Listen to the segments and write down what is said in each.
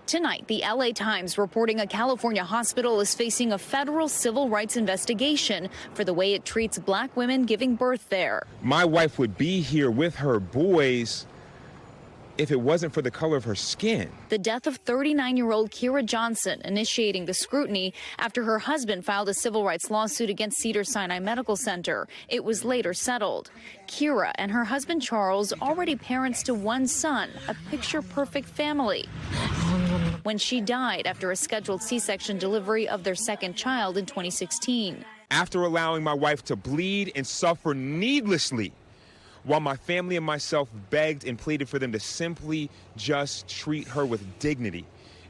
Tonight, the LA Times reporting a California hospital is facing a federal civil rights investigation for the way it treats black women giving birth there. My wife would be here with her boys if it wasn't for the color of her skin. The death of 39-year-old Kira Johnson initiating the scrutiny after her husband filed a civil rights lawsuit against Cedars-Sinai Medical Center. It was later settled. Kira and her husband Charles, already parents to one son, a picture-perfect family, when she died after a scheduled C-section delivery of their second child in 2016. After allowing my wife to bleed and suffer needlessly, while my family and myself begged and pleaded for them to simply just treat her with dignity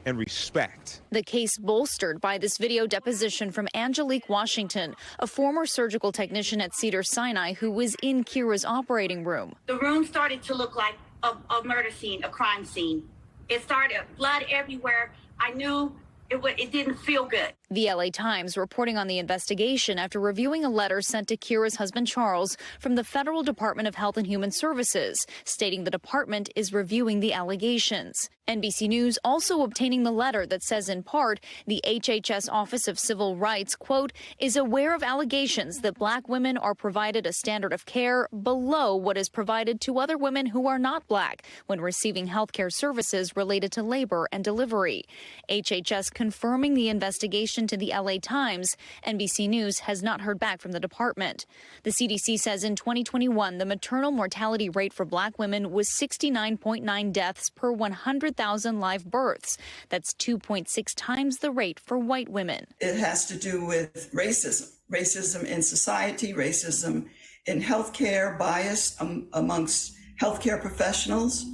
and respect. The case bolstered by this video deposition from Angelique Washington, a former surgical technician at Cedars-Sinai who was in Kira's operating room. The room started to look like a murder scene, a crime scene. It started, blood everywhere. I knew it didn't feel good. The LA Times reporting on the investigation after reviewing a letter sent to Kira's husband Charles from the Federal Department of Health and Human Services, stating the department is reviewing the allegations. NBC News also obtaining the letter that says in part the HHS Office of Civil Rights, quote, is aware of allegations that black women are provided a standard of care below what is provided to other women who are not black when receiving health care services related to labor and delivery. HHS confirming the investigation to the LA Times. NBC News has not heard back from the department. The CDC says in 2021, the maternal mortality rate for black women was 69.9 deaths per 100,000 live births. That's 2.6 times the rate for white women. It has to do with racism in society, racism in healthcare, bias amongst healthcare professionals.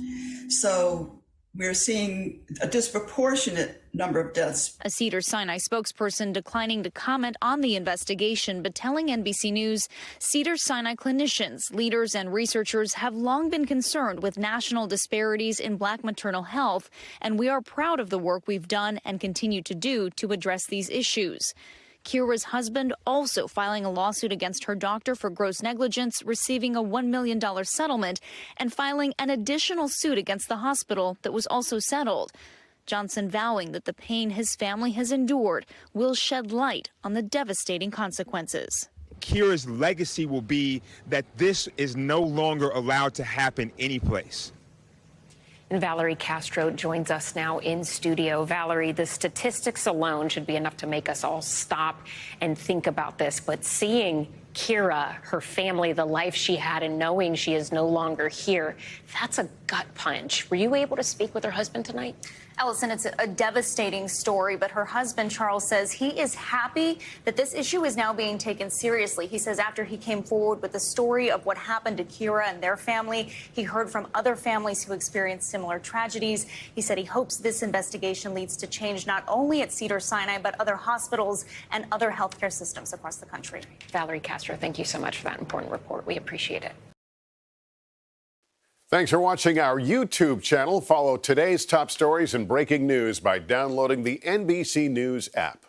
So we're seeing a disproportionate number of deaths. A Cedars-Sinai spokesperson declining to comment on the investigation, but telling NBC News Cedars-Sinai clinicians, leaders, and researchers have long been concerned with national disparities in black maternal health, and we are proud of the work we've done and continue to do to address these issues. Kira's husband also filing a lawsuit against her doctor for gross negligence, receiving a $1 million settlement, and filing an additional suit against the hospital that was also settled. Johnson vowing that the pain his family has endured will shed light on the devastating consequences. Kira's legacy will be that this is no longer allowed to happen anyplace. And Valerie Castro joins us now in studio. Valerie, the statistics alone should be enough to make us all stop and think about this. But seeing Kira, her family, the life she had, and knowing she is no longer here, that's a gut punch. Were you able to speak with her husband tonight? Allison, it's a devastating story, but her husband, Charles, says he is happy that this issue is now being taken seriously. He says after he came forward with the story of what happened to Kira and their family, he heard from other families who experienced similar tragedies. He said he hopes this investigation leads to change not only at Cedars-Sinai, but other hospitals and other healthcare systems across the country. Valerie Castro, thank you so much for that important report. We appreciate it. Thanks for watching our YouTube channel. Follow today's top stories and breaking news by downloading the NBC News app.